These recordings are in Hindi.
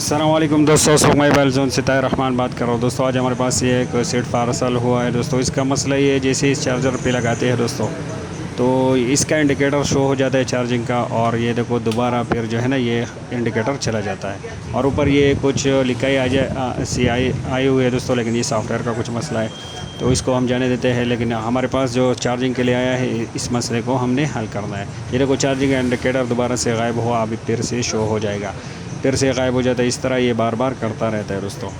अस्सलाम वालेकुम दोस्तों, मोबाइल जोन से ताहिर रहमान बात कर रहा हूँ। दोस्तों आज हमारे पास ये एक सेट पार्सल हुआ है दोस्तों। इसका मसला ये है, जैसे इस चार्जर पे लगाते हैं दोस्तों तो इसका इंडिकेटर शो हो जाता है चार्जिंग का, और ये देखो दोबारा फिर जो है ना ये इंडिकेटर चला जाता है। और ऊपर ये कुछ लिखाई आ जाए सी आई हुई है दोस्तों, लेकिन ये सॉफ्टवेयर का कुछ मसला है तो इसको हम जाने देते हैं। लेकिन हमारे पास जो चार्जिंग के लिए आया है, इस मसले को हमने हल करना है। ये देखो चार्जिंग का इंडिकेटर दोबारा से गायब हुआ, अभी फिर से शो हो जाएगा, फिर से गायब हो जाता है। इस तरह ये बार बार करता रहता है दोस्तों।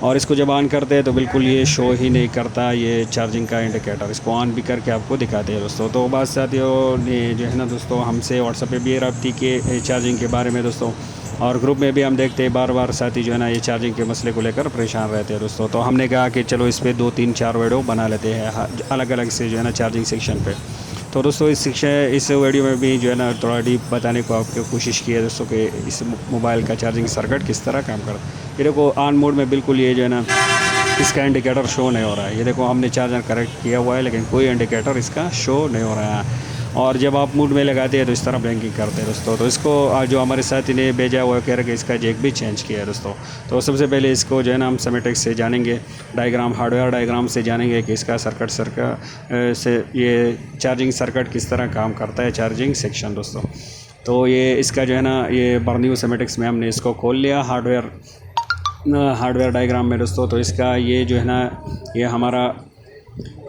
और इसको जब ऑन करते हैं तो बिल्कुल ये शो ही नहीं करता ये चार्जिंग का इंडिकेटर। इसको ऑन भी करके आपको दिखाते हैं दोस्तों। तो बात साथियों ने जो है ना दोस्तों हमसे व्हाट्सएप पे भी रब्ती के चार्जिंग के बारे में दोस्तों, और ग्रुप में भी हम देखते हैं बार बार साथी जो है ना ये चार्जिंग के मसले को लेकर परेशान रहते हैं दोस्तों। तो हमने कहा कि चलो इस पर 2-3-4 वीडियो बना लेते हैं अलग अलग से जो है ना चार्जिंग सेक्शन पे। तो दोस्तों इस वीडियो में भी जो है ना थोड़ा डीप बताने को आपको कोशिश की है दोस्तों कि इस मोबाइल का चार्जिंग सर्किट किस तरह काम करता है। ये देखो ऑन मोड में बिल्कुल ये जो है ना इसका इंडिकेटर शो नहीं हो रहा है। ये देखो हमने चार्जर करेक्ट किया हुआ है लेकिन कोई इंडिकेटर इसका शो नहीं हो रहा है। और जब आप मूड में लगाते हैं तो इस तरह ब्लिंकिंग करते हैं दोस्तों। तो इसको जो हमारे साथी ने भेजा हुआ कह रहे कि इसका जैक भी चेंज किया है दोस्तों। तो सबसे पहले इसको जो है ना हम सेमेटिक्स से जानेंगे, हार्डवेयर डायग्राम से जानेंगे कि इसका सर्किट से ये चार्जिंग सर्किट किस तरह काम करता है, चार्जिंग सेक्शन दोस्तों। तो ये इसका जो है ना ये बर्न्यू सेमेटिक्स में हमने इसको खोल लिया हार्डवेयर डायग्राम में दोस्तों। तो इसका ये जो है ना ये हमारा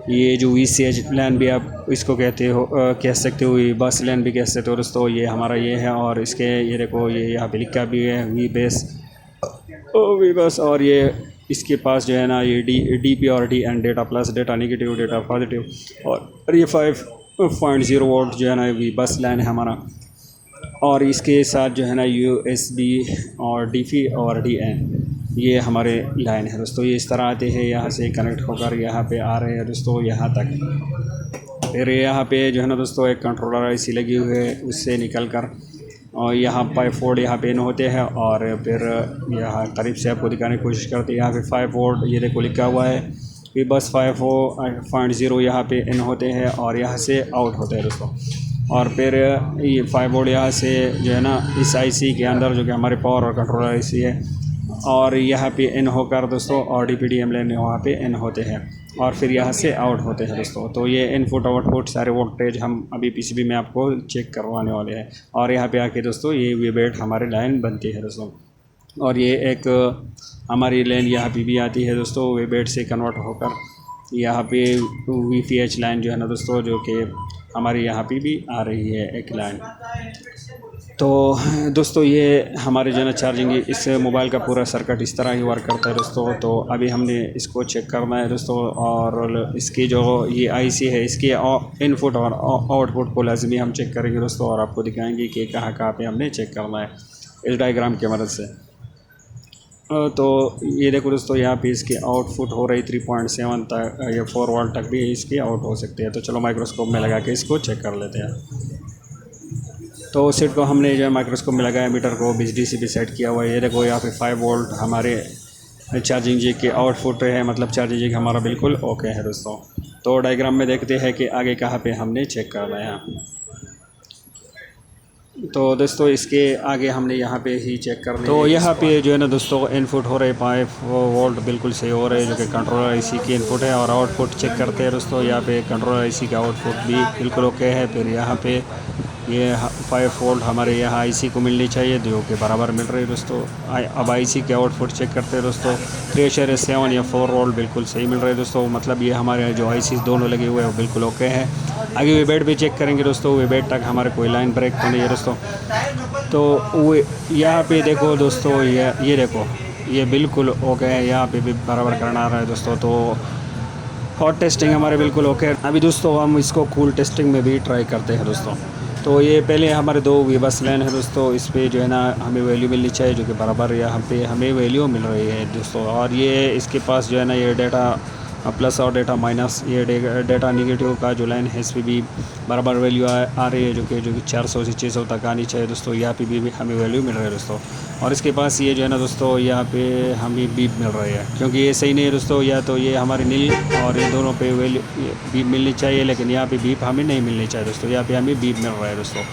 ये जो VCH लाइन भी आप इसको कह सकते हो, बस लाइन भी कह सकते हो दोस्तों। ये हमारा ये है, और इसके ये देखो ये यहाँ पे लिखा भी है वी बस। और ये इसके पास जो है ना ये DP और D and data plus, data negative, data positive, और ये 5.0 वोल्ट जो है ना वी बस लाइन है हमारा। और इसके साथ जो है ना USB और DP और DN ये हमारे लाइन है दोस्तों। ये इस तरह आते हैं, यहाँ से कनेक्ट होकर यहाँ पे आ रहे हैं दोस्तों यहाँ तक। फिर यहाँ पे जो है ना दोस्तों एक कंट्रोलर IC लगी हुई है, उससे निकल कर और यहाँ 5 वोल्ट यहाँ पे इन होते हैं। और फिर यहाँ करीब से आपको दिखाने की कोशिश करते हैं। यहाँ पे 5 वोल्ट ये देखो लिखा हुआ है कि बस 5.0 यहाँ पे इन होते हैं और यहाँ से आउट होते हैं दोस्तों। और फिर ये 5 वोल्ट यहाँ से जो है ना इस IC के अंदर जो कि हमारे पावर और कंट्रोलर IC है, और यहाँ पे इन होकर दोस्तों और DPDM लाइन वहाँ पे इन होते हैं और फिर यहाँ से आउट होते हैं दोस्तों। तो ये इनपुट आउटपुट सारे वोल्टेज हम अभी PCB में आपको चेक करवाने वाले हैं। और यहाँ पे आके दोस्तों ये वेबेट हमारी लाइन बनती है दोस्तों। और ये एक हमारी लाइन यहाँ पे भी आती है दोस्तों, वेबेट से कन्वर्ट होकर यहाँ पे VPH लाइन जो है ना दोस्तों, जो कि हमारी यहाँ पे भी आ रही है एक लाइन। तो दोस्तों ये हमारे जो है ना चार्जिंग इस मोबाइल का पूरा सर्किट इस तरह ही वर्क करता है दोस्तों। तो अभी हमने इसको चेक करना है दोस्तों, और इसकी जो ये IC है इसके इनपुट और आउटपुट को लाजमी हम चेक करेंगे दोस्तों, और आपको दिखाएंगे कि कहाँ कहाँ पे हमने चेक करना है इस डायग्राम की मदद से। तो ये देखो दोस्तों यहाँ पे इसकी आउटपुट हो रही 3.7 तक या 4 वोल्ट तक भी इसकी आउट हो सकती है। तो चलो माइक्रोस्कोप में लगा के इसको चेक कर लेते हैं। तो सेट को हमने जो है माइक्रोस्कोप में लगाया, मीटर को 20 DC पे सेट किया हुआ है। ये देखो यहाँ पे 5 वोल्ट हमारे चार्जिंग जी के आउटपुट है, मतलब चार्जिंग जी हमारा बिल्कुल ओके है दोस्तों। तो डायग्राम में देखते हैं कि आगे कहाँ पे हमने चेक करना है। तो दोस्तों इसके आगे हमने यहाँ पे ही चेक करना है। तो यहाँ पे जो है ना दोस्तों इनपुट हो रहे 5 वोल्ट बिल्कुल सही हो रहे हैं, जो कि कंट्रोलर IC की इनपुट है। और आउटपुट चेक करते हैं दोस्तों, यहाँ पे कंट्रोलर IC का आउटपुट भी बिल्कुल ओके है। फिर यहाँ पे ये 5 वोल्ट हमारे यहाँ IC को मिलनी चाहिए, जो कि बराबर मिल रही है दोस्तों। अब IC के आउटपुट चेक करते हैं दोस्तों, 3.7 या 4 वोल्ट बिल्कुल सही मिल रहे हैं दोस्तों। मतलब ये हमारे जो IC दोनों लगे हुए हैं वो बिल्कुल ओके हैं। आगे वेबेट भी चेक करेंगे दोस्तों, वेबेट तक हमारे कोई लाइन ब्रेक तो नहीं है दोस्तों। तो वो यहाँ पे देखो दोस्तों, ये देखो ये बिल्कुल ओके है, यहाँ पे भी बराबर करना आ रहा है दोस्तों। तो हॉट टेस्टिंग हमारे बिल्कुल ओके है। अभी दोस्तों हम इसको कूल टेस्टिंग में भी ट्राई करते हैं दोस्तों। तो ये पहले हमारे 2 वीबस लाइन है दोस्तों, इस पर जो है ना हमें वैल्यू मिलनी चाहिए, जो कि बराबर यहाँ पे हमें वैल्यू मिल रही है दोस्तों। और ये इसके पास जो है ना ये डेटा प्लस और डेटा माइनस, ये डेटा नेगेटिव का जो लाइन है इस पर भी बराबर वैल्यू आ रही है, जो कि 400 से 600 तक आनी चाहिए दोस्तों। यहाँ पे भी हमें वैल्यू मिल रही है दोस्तों। और इसके पास ये जो है ना दोस्तों यहाँ पे हमें बीप मिल रही है, क्योंकि ये सही नहीं है दोस्तों। या तो ये हमारी नील और ये दोनों पे वैल्यू बीप मिलनी चाहिए, लेकिन यहाँ पे बीप हमें नहीं मिलनी चाहिए दोस्तों। यहाँ पे हमें बीप मिल रहा है दोस्तों।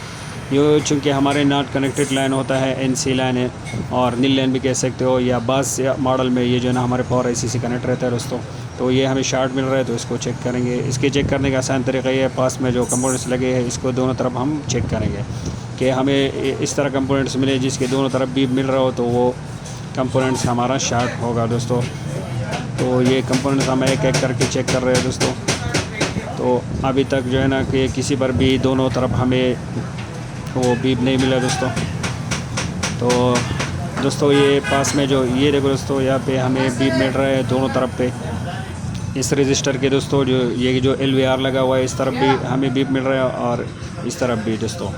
ये चूँकि हमारे नॉट कनेक्टेड लाइन होता है, NC लाइन है और नील लाइन भी कह सकते हो, या बस या मॉडल में ये जो है ना हमारे पावर IC से कनेक्ट रहता है दोस्तों। तो ये हमें शॉर्ट मिल रहा है तो इसको चेक करेंगे। इसके चेक करने का आसान तरीका ये है, पास में जो कंपोनेंट्स लगे हैं इसको दोनों तरफ हम चेक करेंगे कि हमें इस तरह कंपोनेंट्स मिले जिसके दोनों तरफ बीप मिल रहा हो तो वो कंपोनेंट्स हमारा शॉर्ट होगा दोस्तों। तो ये कंपोनेंट्स हम एक एक करके चेक कर रहे हैं दोस्तों। तो अभी तक जो है ना कि किसी पर भी दोनों तरफ हमें वो बीप नहीं मिला दोस्तों। तो दोस्तों ये पास में जो ये देखो दोस्तों, यहाँ पे हमें बीप मिल रहा है दोनों तरफ पे इस रजिस्टर के दोस्तों। जो ये जो LVR लगा हुआ है इस तरफ भी हमें बीप मिल रहा है और इस तरफ भी दोस्तों।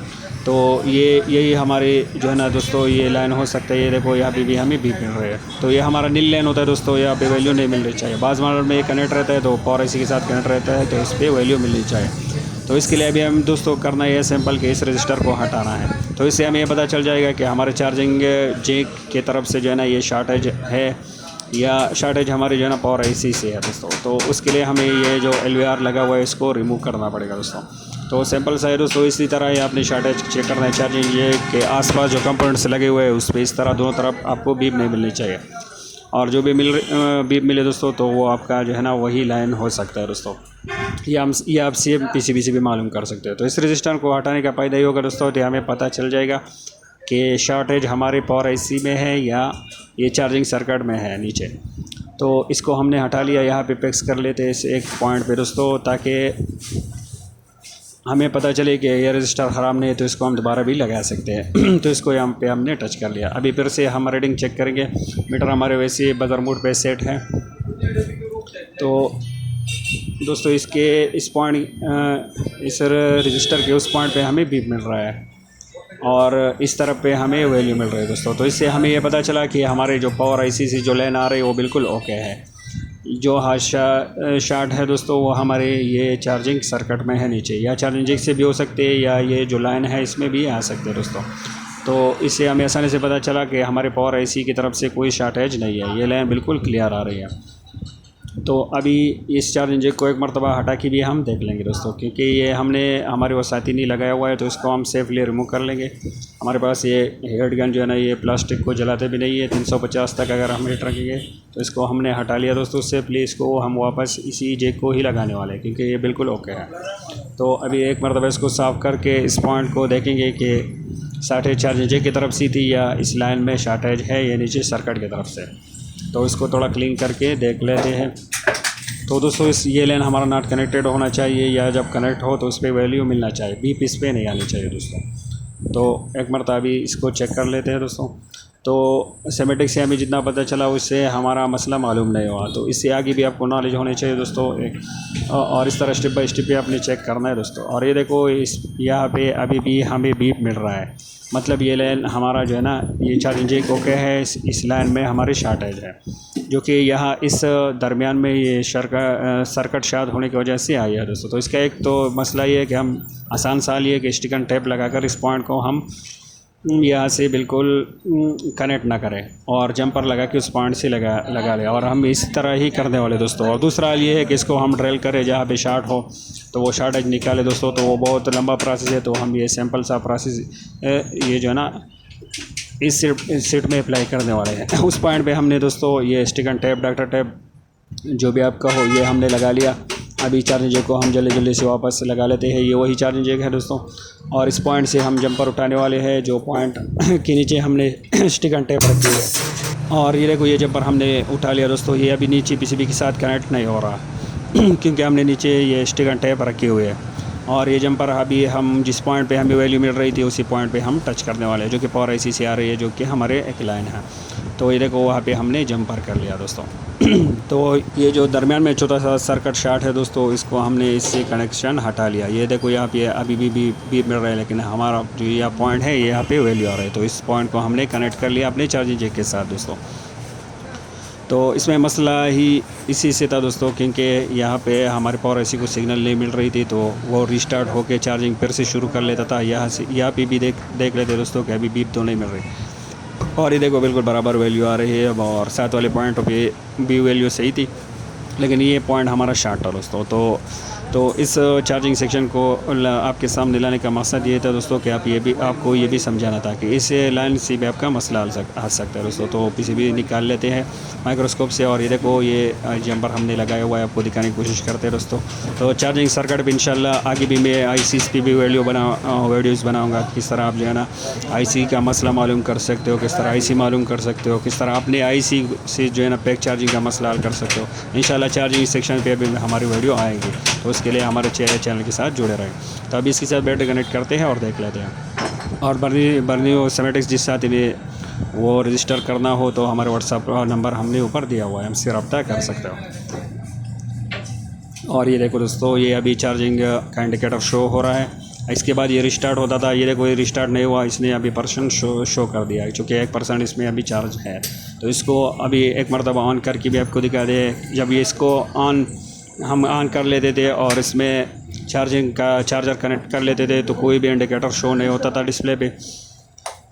तो ये यही हमारे जो है ना दोस्तों ये लाइन हो सकता है। ये देखो यहाँ पे भी हमें बीप मिल रहा है। तो ये हमारा नील लाइन होता है दोस्तों, यहाँ पे वैल्यू नहीं मिलनी चाहिए। बाज़ मॉडल में ये कनेक्ट रहता है तो पावर IC के साथ कनेक्ट रहता है तो इस पर वैल्यू मिलनी चाहिए। तो इसके लिए अभी हम दोस्तों करना है सिंपल के इस रजिस्टर को हटाना है। तो इससे हमें ये पता चल जाएगा कि हमारे चार्जिंग जैक के तरफ से जो है ना ये शॉर्टेज है या शॉर्टेज हमारी जो है ना पावर IC से है दोस्तों। तो उसके लिए हमें ये जो LVR लगा हुआ है इसको रिमूव करना पड़ेगा दोस्तों। तो सिंपल सा है दोस्तों। इसी तरह ही आपने शॉर्टेज चेक करना है चार्जिंग जैक के आसपास जो कंपोनेंट्स लगे हुए हैं उस पर इस तरह दोनों तरफ आपको बीप नहीं मिलनी चाहिए। और जो भी बीप मिले दोस्तों तो वो आपका जो है ना वही लाइन हो सकता है दोस्तों। ये आप सेम PCB से भी मालूम कर सकते हो। तो इस रजिस्टर को हटाने का फ़ायदा ये होगा दोस्तों कि हमें पता चल जाएगा कि शॉर्टेज हमारे पावर IC में है या ये चार्जिंग सर्किट में है नीचे। तो इसको हमने हटा लिया। यहाँ पे फिक्स कर लेते हैं इस एक पॉइंट पे दोस्तों, ताकि हमें पता चले कि ये रजिस्टर ख़राब नहीं है तो इसको हम दोबारा भी लगा सकते हैं। तो इसको यहाँ पे हमने टच कर लिया। अभी फिर से हम रीडिंग चेक करेंगे। मीटर हमारे वैसे बजर मोड पे सेट है। तो दोस्तों इसके इस पॉइंट इस रजिस्टर के उस पॉइंट पे हमें बीप मिल रहा है और इस तरफ पे हमें वैल्यू मिल रही है दोस्तों। तो इससे हमें ये पता चला कि हमारे जो पावर IC से जो लाइन आ रही है वो बिल्कुल ओके है। जो शॉर्ट है दोस्तों वो हमारे ये चार्जिंग सर्किट में है नीचे, या चार्जिंग जैक से भी हो सकते हैं या ये जो लाइन है इसमें भी आ सकते हैं दोस्तों। तो इससे हमें आसानी से पता चला कि हमारे पावर IC की तरफ से कोई शॉर्टेज नहीं है, ये लाइन बिल्कुल क्लियर आ रही है। तो अभी इस चार्जिंग जैक को एक मरतबा हटा के भी हम देख लेंगे दोस्तों, क्योंकि ये हमने हमारे वो साथी नहीं लगाया हुआ है तो इसको हम सेफली रिमूव कर लेंगे। हमारे पास ये हेड गन जो है ना ये प्लास्टिक को जलाते भी नहीं है। 350 तक अगर हम हीट रखेंगे तो इसको हमने हटा लिया दोस्तों सेफली। इसको हम वापस इसी जैक को ही लगाने वाले हैं क्योंकि ये बिल्कुल ओके है। तो अभी एक मरतबा इसको साफ़ करके इस पॉइंट को देखेंगे कि शॉर्टेज चार्जिंग जैक की तरफ से थी या इस लाइन में शॉर्टेज है या नीचे सर्किट की तरफ से। तो इसको थोड़ा क्लीन करके देख लेते हैं। तो दोस्तों इस ये लाइन हमारा नॉट कनेक्टेड होना चाहिए, या जब कनेक्ट हो तो उस पर वैल्यू मिलना चाहिए, बीप इस पर नहीं आनी चाहिए दोस्तों। तो एक मरतबा अभी इसको चेक कर लेते हैं दोस्तों। तो सेमेटिक से हमें जितना पता चला उससे हमारा मसला मालूम नहीं हुआ। तो इससे आगे भी आपको नॉलेज होनी चाहिए दोस्तों और इस तरह स्टेप बाय स्टेप भी आपने चेक करना है दोस्तों। और ये देखो इस यहाँ पे अभी भी हमें बीप मिल रहा है, मतलब ये लाइन हमारा जो है ना ये चार्जिंग जैक ओके है। इस लाइन में हमारी शॉर्टेज है जो कि यहाँ इस दरमियान में ये सर्किट शॉर्ट होने की वजह से आई है दोस्तों। तो इसका एक तो मसला ये है कि हम आसान सा ये कि स्टिक एंड टेप लगाकर इस पॉइंट को हम यहाँ से बिल्कुल कनेक्ट ना करें और जंपर लगा के उस पॉइंट से लगा लें, और हम इस तरह ही करने वाले दोस्तों। और दूसरा ये है कि इसको हम ड्रिल करें जहाँ पे शॉर्ट हो तो वो शॉर्टेज निकाले दोस्तों। तो वो बहुत लंबा प्रोसेस है। तो हम ये सिंपल सा प्रोसेस ये जो है ना इस सीट में अप्लाई करने वाले हैं। उस पॉइंट पे हमने दोस्तों ये stick and tape, doctor tape जो भी आपका हो ये हमने लगा लिया। अभी चार्जिंग जैक को हम जल्दी से वापस लगा लेते हैं। ये वही चार्जिंग जैक है दोस्तों। और इस पॉइंट से हम जंपर उठाने वाले हैं जो पॉइंट के नीचे हमने स्टिक एंड टेप रखी है। और ये देखो ये जंपर हमने उठा लिया दोस्तों। ये अभी नीचे PCB के साथ कनेक्ट नहीं हो रहा क्योंकि हमने नीचे ये स्टिक एंड टेप रखे हुए हैं। और ये जंपर अभी हम जिस पॉइंट पे हमें वैल्यू मिल रही थी उसी पॉइंट पे हम टच करने वाले हैं, जो कि पावर IC से आ रही है, जो कि हमारे एक लाइन है। तो ये देखो वहाँ पे हमने जंपर कर लिया दोस्तों। तो ये जो दरमियान में छोटा सा सर्किट शॉर्ट है दोस्तों, इसको हमने इससे कनेक्शन हटा लिया। ये देखो यहाँ पे अभी भी बीप मिल रहा है, लेकिन हमारा जो यह पॉइंट है ये यहाँ पे वैल्यू आ रहा है। तो इस पॉइंट को हमने कनेक्ट कर लिया अपने चार्जिंग जैक के साथ दोस्तों। तो इसमें मसला ही इसी से था दोस्तों, क्योंकि यहाँ पे हमारे पावर IC को सिग्नल नहीं मिल रही थी तो वो रिस्टार्ट होके चार्जिंग फिर से शुरू कर लेता था। यहाँ पे भी देख लेते दोस्तों कि अभी बीप तो नहीं मिल रही। और ये देखो बिल्कुल बराबर वैल्यू आ रही है। और साथ वाले पॉइंट पे भी वैल्यू सही थी, लेकिन ये पॉइंट हमारा शॉर्ट था दोस्तों। तो तो इस चार्जिंग सेक्शन को आपके सामने लाने का मकसद ये था दोस्तों कि आपको ये भी समझाना था कि इस लाइन से भी आपका मसला आ सकता है दोस्तों। तो पीसीबी निकाल लेते हैं माइक्रोस्कोप से, और ये देखो ये जम्पर हमने लगाया हुआ है, आपको दिखाने की कोशिश करते हैं दोस्तों। तो चार्जिंग सर्किट भी इंशाल्लाह आगे भी मैं ICs की भी वीडियोज़ बनाऊँगा, किस तरह आप जो है ना IC का मसला मालूम कर सकते हो, किस तरह IC मालूम कर सकते हो, किस तरह अपने IC से जो है ना पैक चार्जिंग का मसला हल कर सकते हो। इंशाल्लाह चार्जिंग सेक्शन पे भी हमारी वीडियो आएगी, तो उसके लिए हमारे चैनल के साथ जुड़े रहें। तो अभी इसके साथ बैटरी कनेक्ट करते हैं और देख लेते हैं। और बर्नियो सेमेटिक्स जिस साथ इन्हें वो रजिस्टर करना हो तो हमारे व्हाट्सअप नंबर हमने ऊपर दिया हुआ है, हमसे रब्ता कर सकते हो। और ये देखो दोस्तों, ये अभी चार्जिंग का इंडिकेटर शो हो रहा है। इसके बाद ये रिस्टार्ट होता था, ये देखो ये रिस्टार्ट नहीं हुआ, इसने अभी परसेंट शो कर दिया है, चूँकि 1% इसमें अभी चार्ज है। तो इसको अभी एक मरतबा ऑन करके भी आपको दिखा दे। जब ये इसको हम ऑन कर लेते थे और इसमें चार्जर कनेक्ट कर लेते थे तो कोई भी इंडिकेटर शो नहीं होता था डिस्प्ले पे।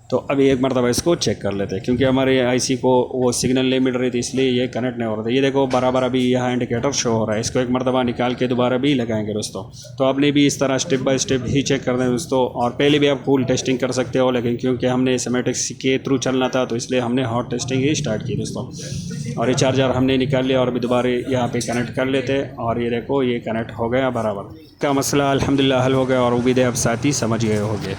तो अभी एक मरतबा इसको चेक कर लेते हैं, क्योंकि हमारे IC को वो सिग्नल नहीं मिल रही थी, इसलिए ये कनेक्ट नहीं हो रहा था। ये देखो बराबर अभी यहाँ इंडिकेटर शो हो रहा है, इसको एक मरतबा निकाल के दोबारा भी लगाएंगे दोस्तों। तो आपने भी इस तरह स्टेप बाय स्टेप ही चेक कर दें दोस्तों। और पहले भी आप फुल टेस्टिंग कर सकते हो, लेकिन क्योंकि हमने सेमेटिक्स के थ्रू चलना था तो इसलिए हमने हॉट टेस्टिंग ही स्टार्ट की दोस्तों। और ये चार्जर हमने निकाल लिया और अभी दोबारा यहाँ पर कनेक्ट कर लेते। और ये देखो ये कनेक्ट हो गया बराबर, का मसला अल्हम्दुलिल्लाह हल हो गया, और उम्मीद है अब साथ ही समझ गए होंगे।